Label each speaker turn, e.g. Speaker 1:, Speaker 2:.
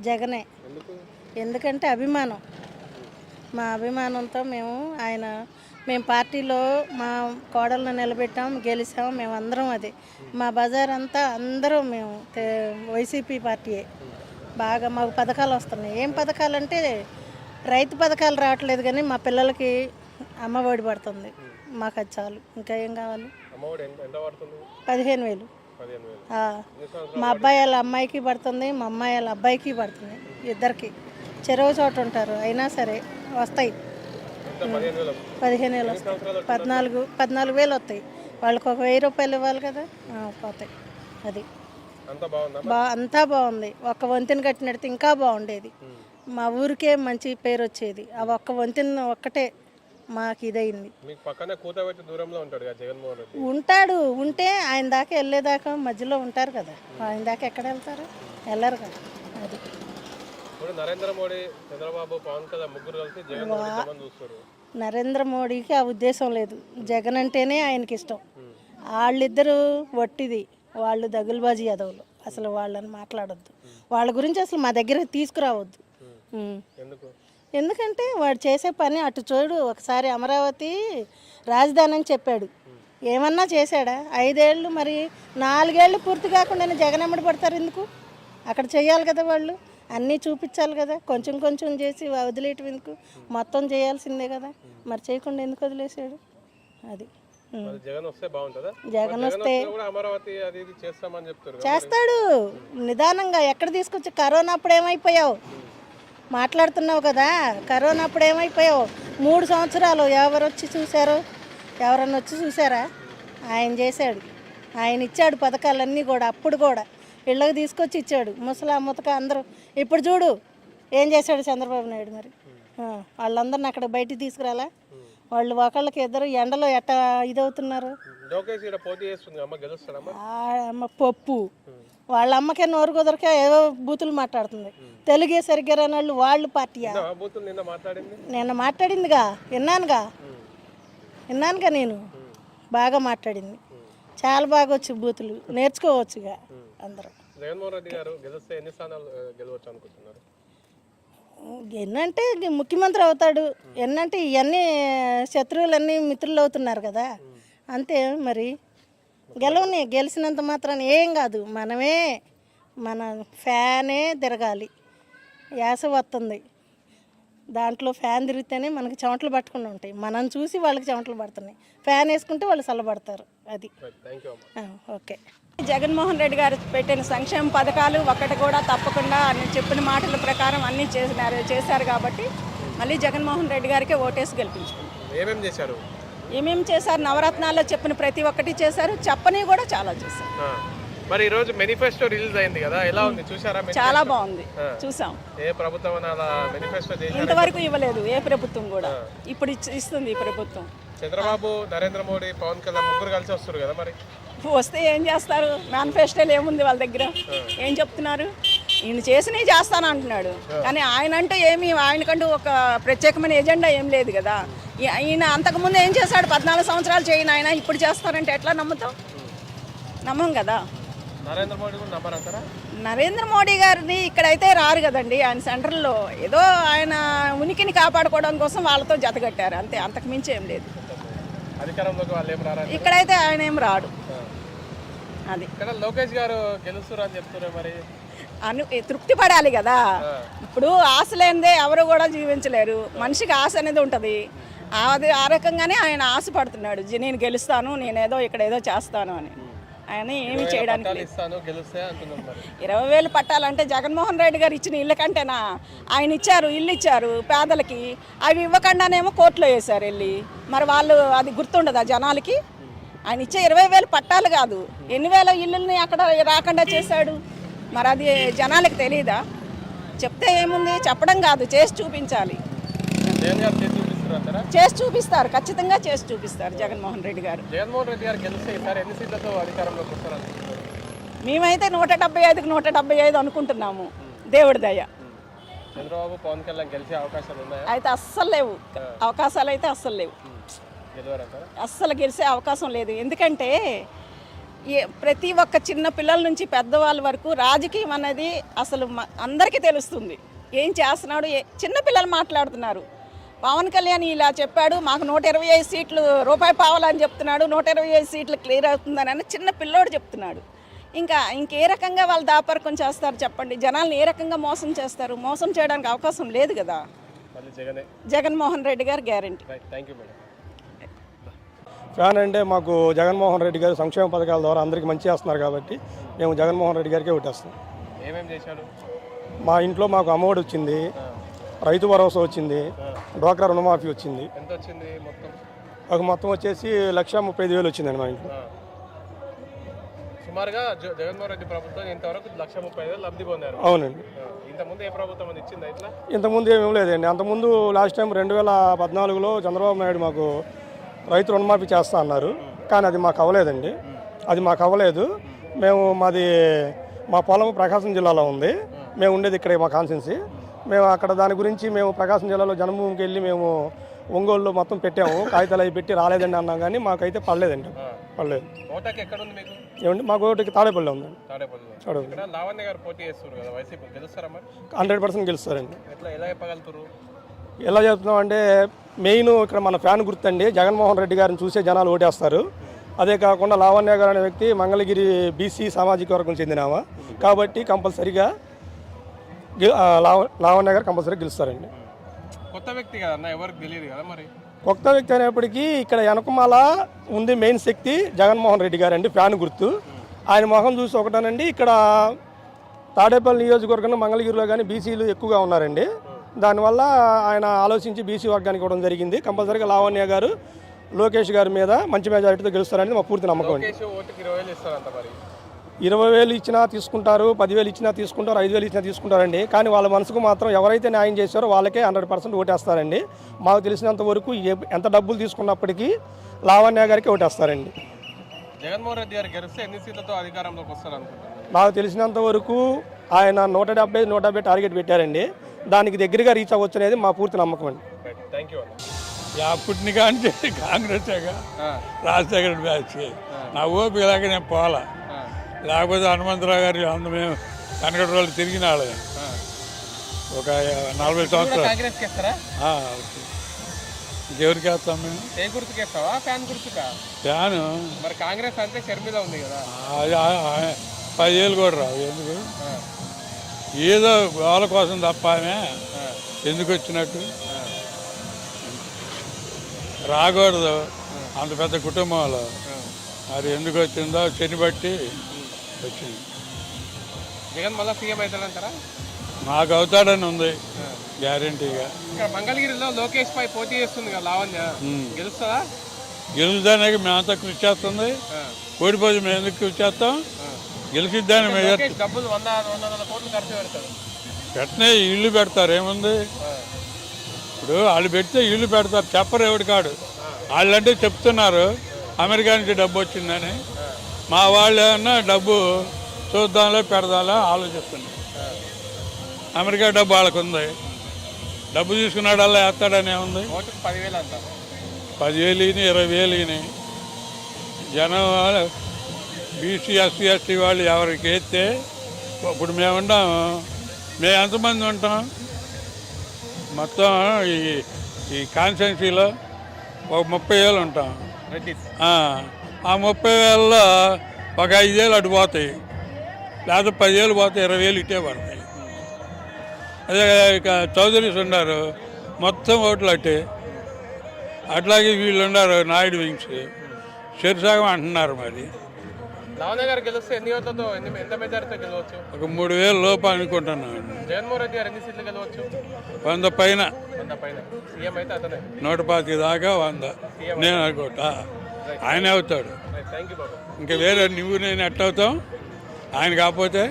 Speaker 1: జగనే. ఎందుకంటే అభిమానం. మా అభిమానంతో మేము పార్టీలో మా కోడలను నిలబెట్టాం, గెలిచాం. మేమందరం అది మా బజార్ అంతా అందరం మేము వైసీపీ పార్టీయే. బాగా మాకు పథకాలు వస్తున్నాయి. ఏం పథకాలు అంటే రైతు పథకాలు రావట్లేదు, కానీ మా పిల్లలకి అమ్మఒడి పడుతుంది. మాకు అది చాలు, ఇంకా ఏం కావాలి. 15,000. మా అబ్బాయి వాళ్ళ అమ్మాయికి పడుతుంది, మా అమ్మాయి వాళ్ళ అబ్బాయికి పడుతుంది. ఇద్దరికి చెరువు చోట ఉంటారు, అయినా సరే వస్తాయి. 15,000 వస్తాయి. 14,000 వస్తాయి. వాళ్ళకి ఒక 1,000 రూపాయలు ఇవ్వాలి కదా, పోతాయి. అది అంతా బాగుంది. ఒక్క వంతెన కట్టినట్టు ఇంకా బాగుండేది. మా ఊరికే మంచి పేరు వచ్చేది. ఆ ఒక్క వంతెన ఒక్కటే మాకు ఇదైంది. ఉంటాడు, ఉంటే ఆయన దాకా వెళ్ళేదాకా మధ్యలో ఉంటారు కదా. ఆయన దాకా ఎక్కడ వెళ్తారు? వెళ్ళరు కదా. అది నరేంద్ర మోడీకి ఆ ఉద్దేశం లేదు. జగన్ అంటేనే ఆయనకి ఇష్టం. వాళ్ళిద్దరూ వట్టిది, వాళ్ళు దగులుబాజీ యాదవులు. అసలు వాళ్ళని మాట్లాడొద్దు. వాళ్ళ గురించి అసలు మా దగ్గర తీసుకురావద్దు. ఎందుకంటే వాడు చేసే పని అటు చూడు. ఒకసారి అమరావతి రాజధాని అని చెప్పాడు, ఏమన్నా చేశాడా? 5 ఏళ్ళు, మరి 4 ఏళ్ళు పూర్తి కాకుండా జగన్ ఎమ్మడి పడతారు ఎందుకు? అక్కడ చేయాలి కదా, వాళ్ళు అన్నీ చూపించాలి కదా. కొంచెం కొంచెం చేసి వదిలేయటం ఎందుకు? మొత్తం చేయాల్సిందే కదా. మరి చేయకుండా ఎందుకు వదిలేసాడు? అది జగన్ వస్తే చేస్తాడు నిదానంగా. ఎక్కడ తీసుకొచ్చి కరోనా అప్పుడు ఏమైపోయావు మాట్లాడుతున్నావు కదా. కరోనా అప్పుడు ఏమైపోయావు? 3 సంవత్సరాలు ఎవరు వచ్చి చూశారు? ఎవరన్నా వచ్చి చూసారా? ఆయన చేశాడు. ఆయన ఇచ్చాడు పథకాలన్నీ కూడా. అప్పుడు కూడా ఇళ్ళకి తీసుకొచ్చి ఇచ్చాడు. ముతక అందరూ. ఇప్పుడు చూడు ఏం చేశాడు చంద్రబాబు నాయుడు. మరి వాళ్ళందరిని అక్కడ బయటికి తీసుకురాలా? వాళ్ళు ఒకళ్ళకి ఇద్దరు ఎండలో ఎట్ట ఇదవుతున్నారు. పప్పు వాళ్ళ అమ్మకే నోరు కుదరకే ఏదో బూతులు మాట్లాడుతుంది. తెలుగే సరిగ్గా రాని వాళ్ళు పార్టీయా? నిన్న మాట్లాడిందిగా, విన్నానుగా నేను. బాగా మాట్లాడింది, చాలా బాగా వచ్చి బూతులు నేర్చుకోవచ్చుగా అందరూ. ఎన్నంటే ముఖ్యమంత్రి అవుతాడు, ఎన్నంటే ఇవన్నీ శత్రువులన్నీ మిత్రులు అవుతున్నారు కదా, అంతే. మరి గెలిచినంత మాత్రాన ఏం కాదు. మన ఫ్యానే తిరగాలి. యాస వస్తుంది దాంట్లో. ఫ్యాన్ తిరిగితేనే మనకి చెమటలు పట్టుకుని ఉంటాయి. మనం చూసి వాళ్ళకి చెమటలు పడుతున్నాయి. ఫ్యాన్ వేసుకుంటే వాళ్ళు చల్లబడతారు. అది ఓకే.
Speaker 2: జగన్మోహన్ రెడ్డి గారు పెట్టిన సంక్షేమ పథకాలు ఒక్కటి కూడా తప్పకుండా చెప్పిన మాటల ప్రకారం అన్నీ చేశారు కాబట్టి మళ్ళీ జగన్మోహన్ రెడ్డి గారికి ఓటేసి గెలిపించుకున్నారు. ఏమేమి చేశారు? నవరత్నాల్లో చెప్పిన ప్రతి ఒక్కటి చేశారు. చెప్పని కూడా చాలా చేశారు.
Speaker 3: మరి ఈ రోజు మేనిఫెస్టో రిలీజ్ అయింది కదా, ఎలా ఉంది? చూసారా?
Speaker 2: చాలా బాగుంది, చూసాం.
Speaker 3: ఏ ప్రభుత్వం మేనిఫెస్టో
Speaker 2: ఇంతవరకు ఇవ్వలేదు ఏ ప్రభుత్వం కూడా. ఇప్పుడు ఇస్తుంది ఈ ప్రభుత్వం.
Speaker 3: చంద్రబాబు, నరేంద్ర మోడీ, పవన్ కళ్యాణ్ ముగ్గురు కలిసి వస్తారు కదా. మరి
Speaker 2: వస్తే ఏం చేస్తారు? మేనిఫెస్టోలు ఏముంది వాళ్ళ దగ్గర? ఏం చెప్తున్నారు? ఈయన చేసినవి చేస్తాను అంటున్నాడు, కానీ ఆయన అంటూ ఆయనకంటూ ఒక ప్రత్యేకమైన ఎజెండా ఏం లేదు కదా. ఈయన అంతకుముందు ఏం చేశాడు? 14 సంవత్సరాలు చేయను ఆయన, ఇప్పుడు చేస్తారంటే ఎట్లా నమ్ముతాం? నమ్మం కదా. నరేంద్ర మోడీ గారిని ఇక్కడైతే రారు కదండి. ఆయన సెంట్రల్లో ఏదో ఆయన ఉనికిని కాపాడుకోవడం కోసం వాళ్ళతో జతగట్టారు అంతే, అంతకు మించి ఏం లేదు. ఇక్కడైతే ఆయన ఏం రాడు. అది
Speaker 3: లోకేష్ గారు గెలుస్తారు అని చెప్తున్నారు. మరి
Speaker 2: తృప్తి పడాలి కదా. ఇప్పుడు ఆశ లేనిదే ఎవరు కూడా జీవించలేరు. మనిషికి ఆశ అనేది ఉంటుంది. అది ఆ రకంగానే ఆయన ఆశ పడుతున్నాడు. నేను గెలుస్తాను, నేనేదో ఇక్కడ ఏదో చేస్తాను అని. ఆయన ఏమి చేయడానికి 20,000 పట్టాలంటే జగన్మోహన్ రెడ్డి గారు ఇచ్చిన ఇళ్ళ కంటేనా? ఆయన ఇల్లు ఇచ్చారు పేదలకి. అవి ఇవ్వకుండానేమో కోర్టులో వేశారు వెళ్ళి. మరి వాళ్ళు అది గుర్తుండదా జనాలకి? ఆయన ఇచ్చే 20,000 పట్టాలు కాదు, ఎన్ని వేల ఇళ్ళని అక్కడ రాకుండా చేశాడు. మరి అది జనాలకు తెలియదా? చెప్తే ఏముంది, చెప్పడం కాదు, చేసి చూపించాలి. చేసి చూపిస్తారు, ఖచ్చితంగా చేసి చూపిస్తారు జగన్మోహన్ రెడ్డి గారు. మేమైతే 175కి 175 అనుకుంటున్నాము, దేవుడి దయ.
Speaker 3: చంద్రబాబు, పవన్ కళ్యాణ్ గెలిచే అవకాశాలు ఉన్నాయా?
Speaker 2: అయితే అస్సలు లేవు. అవకాశాలు అయితే అస్సలు లేవు. అస్సలు గెలిచే అవకాశం లేదు. ఎందుకంటే ప్రతి ఒక్క చిన్న పిల్లల నుంచి పెద్దవాళ్ళ వరకు రాజకీయం అనేది అసలు అందరికీ తెలుస్తుంది. ఏం చేస్తున్నాడు, చిన్న పిల్లలు మాట్లాడుతున్నారు. పవన్ కళ్యాణ్ ఇలా చెప్పాడు, మాకు 125 సీట్లు రూపాయి పావాలని చెప్తున్నాడు, 125 సీట్లు క్లియర్ అవుతుందని చిన్న పిల్లోడు చెప్తున్నాడు. ఇంకే రకంగా వాళ్ళు దాపరికం చేస్తారు చెప్పండి? జనాలను ఏ రకంగా మోసం చేస్తారు? మోసం చేయడానికి అవకాశం లేదు కదా. జగన్మోహన్ రెడ్డి గారు గ్యారెంటీ.
Speaker 4: ఫ్యాన్ అంటే మాకు జగన్మోహన్ రెడ్డి గారు సంక్షేమ పథకాల ద్వారా అందరికీ మంచి చేస్తున్నారు కాబట్టి మేము జగన్మోహన్ రెడ్డి గారికే ఓటేస్తాం. మా ఇంట్లో మాకు అమ్మఒడి వచ్చింది, రైతు భరోసా వచ్చింది, డ్వాక్రా రుణమాఫీ వచ్చింది. మొత్తం వచ్చేసి 1,35,000 వచ్చిందండి మా ఇంట్లో.
Speaker 3: సుమారుగా జగన్మోహన్ రెడ్డి ప్రభుత్వం ఇంతవరకు 1,35,000 లబ్ధి పొందారు.
Speaker 4: అవునండి.
Speaker 3: ఇంతకుముందు ఏ ప్రభుత్వం అది ఇచ్చిందా ఇట్లా?
Speaker 4: ఇంతకుముందు ఏమీ లేదండి. అంతకుముందు లాస్ట్ టైం 2014లో చంద్రబాబు నాయుడు మాకు రైతు రుణమాఫీ చేస్తా అన్నారు, కానీ అది మాకు అవ్వలేదండి. మా పొలం ప్రకాశం జిల్లాలో ఉంది, మేము ఉండేది ఇక్కడే మా కాన్స్టిట్యున్సీ. మేము అక్కడ దాని గురించి మేము ప్రకాశం జిల్లాలో జన్మభూమికి వెళ్ళి మేము ఒంగోలులో మొత్తం పెట్టాము, కాగితాలు అవి పెట్టి రాలేదండి అన్నాం, కానీ మాకైతే పడలేదు. ఏమండి మాకు ఓటుకి తాడేపల్లి ఉందండి. 100% గెలుస్తారండి. ఎలా చెప్తున్నాం అంటే మెయిన్ ఇక్కడ మన ఫ్యాన్ గుర్తండి, జగన్మోహన్ రెడ్డి గారిని చూసే జనాలు ఓటేస్తారు. అదే కాకుండా లావణ్య గారు అనే వ్యక్తి మంగళగిరి బీసీ సామాజిక వర్గం చెందినామా కాబట్టి కంపల్సరీగా లావణ్య గారు కంపల్సరీగా గెలుస్తారండి.
Speaker 3: కొత్త వ్యక్తి కదా, ఎవరికి తెలియదు కదా మరి.
Speaker 4: కొత్త వ్యక్తి అయినప్పటికీ ఇక్కడ వెనకమాల ఉంది మెయిన్ శక్తి జగన్మోహన్ రెడ్డి గారు అండి, ఫ్యాన్ గుర్తు. ఆయన మొహం చూసి ఒకటేనండి, ఇక్కడ తాడేపల్లి నియోజకవర్గంలో మంగళగిరిలో కానీ బీసీలు ఎక్కువగా ఉన్నారండి. దానివల్ల ఆయన ఆలోచించి బీసీ వర్గానికి ఇవ్వడం జరిగింది. కంపల్సరీగా లావణ్య గారు లోకేష్ గారి మీద మంచి మెజారిటీతో గెలుస్తారని మా పూర్తి నమ్మకం అండి. 20,000 ఇచ్చినా తీసుకుంటారు, 10,000 ఇచ్చినా తీసుకుంటారు, 5,000 ఇచ్చినా తీసుకుంటారండి. కానీ వాళ్ళ మనసుకు మాత్రం ఎవరైతే న్యాయం చేశారో వాళ్ళకే 100% ఓటేస్తారండి. మాకు తెలిసినంత వరకు ఎంత డబ్బులు తీసుకున్నప్పటికీ లావణ్య గారికి ఓటేస్తారండి.
Speaker 3: జగన్మోహన్ రెడ్డి గారు గెలిస్తే ఎన్ని సీట్లతో అధికారంలోకి వస్తారు అనుకుంటున్నారు?
Speaker 4: నాకు తెలిసినంత వరకు ఆయన 170 టార్గెట్ పెట్టారండి. దానికి దగ్గరగా రీచ్ అవ్వచ్చు అనేది మా పూర్తి నమ్మకం అండి.
Speaker 3: Thank you.
Speaker 5: అప్పటిని కానీ కాంగ్రెస్ రాజశేఖర బ్యాచ్ నా ఓపిక లేక నేను పోలా, లేకపోతే హనుమంతరావు గారు అందరూ మేము కనకటి రోజులు తిరిగిన వాళ్ళే. ఒక 40 సంవత్సరాలు ఎవరికి వేస్తాం మేము?
Speaker 3: ఏ గుర్తుకేస్తావా? ఫ్యాన్ గుర్తుకా?
Speaker 5: ఫ్యాను.
Speaker 3: మరి కాంగ్రెస్ అంటే షర్మిల ఉంది కదా,
Speaker 5: 10 ఏళ్ళు కూడా రావు. ఎందుకు? ఏదో వాళ్ళ కోసం తప్ప ఆమె ఎందుకు వచ్చినట్టు రాకూడదు. అంత పెద్ద కుటుంబంలో అది ఎందుకు వచ్చిందో శని బట్టి వచ్చింది.
Speaker 3: జగన్ మళ్ళీ సీఎం అవుతాడంటారా?
Speaker 5: నాకు అవుతాడని ఉంది గ్యారంటీగా.
Speaker 3: ఇక్కడ మంగళగిరిలో లోకేష్ పై పోటీ చేస్తుంది కదా లావణ్య, గెలుస్తుందా?
Speaker 5: గెలుస్తానికి మేమంతా కృషి చేస్తుంది. ఓడిపోయి మేము ఎందుకు కృషి చేస్తాం? గెలిచిద్దాని
Speaker 3: డబ్బులు 100 కోట్లు ఖర్చు పెడతారు.
Speaker 5: పెట్టినే ఇల్లు పెడతారు, ఏముంది? ఇప్పుడు వాళ్ళు పెడితే ఇల్లు పెడతారు, చెప్పరు ఎవడి కాడు. వాళ్ళంటే చెప్తున్నారు అమెరికా నుంచి డబ్బు వచ్చిందని. మా వాళ్ళు ఏమన్నా డబ్బు చూద్దాంలో పెడదాంలో ఆలోచిస్తున్నారు. అమెరికా డబ్బు వాళ్ళకు ఉంది, డబ్బు తీసుకున్నాడు అలా వేస్తాడనే ఉంది.
Speaker 3: 10,000 అంట,
Speaker 5: 10,000 20,000 జనం బీసీ ఎస్సీ ఎస్టీ వాళ్ళు ఎవరికి వేస్తే ఇప్పుడు మేము ఉంటాము. మేము ఎంతమంది ఉంటాం మొత్తం ఈ కాన్స్టిట్యున్సీలో? ఒక 30,000 ఉంటాం. ఆ 30,000లో ఒక 5,000 అటు పోతాయి, లేకపోతే 10,000 పోతాయి, 20,000 ఇటే పడతాయి. అదే ఇక చౌదరీస్ ఉన్నారు, మొత్తం ఓట్లు అట్టే. అట్లాగే వీళ్ళు ఉన్నారు నాయుడు వింగ్స్, చెరుసాగం అంటున్నారు. మరి
Speaker 3: లావణ్య గారు గెలిస్తే ఎన్ని ఓట్లతో ఎంత మెజారిటీతో గెలవచ్చు?
Speaker 5: ఒక 3,000 లోపు అనుకుంటున్నాను.
Speaker 3: జగన్మోహన్ రెడ్డి గారు ఎన్ని సీట్లు గెలవచ్చు?
Speaker 5: 100 పైన.
Speaker 3: 100 పైన. సీఎం అయితే అతనే.
Speaker 5: 125 దాకా 100 నేను అనుకుంటా. ఆయనే అవుతాడు.
Speaker 3: థ్యాంక్ యూ బాబు.
Speaker 5: ఇంకా వేరే నువ్వు నేను ఎట్ట అవుతాం? ఆయన కాకపోతే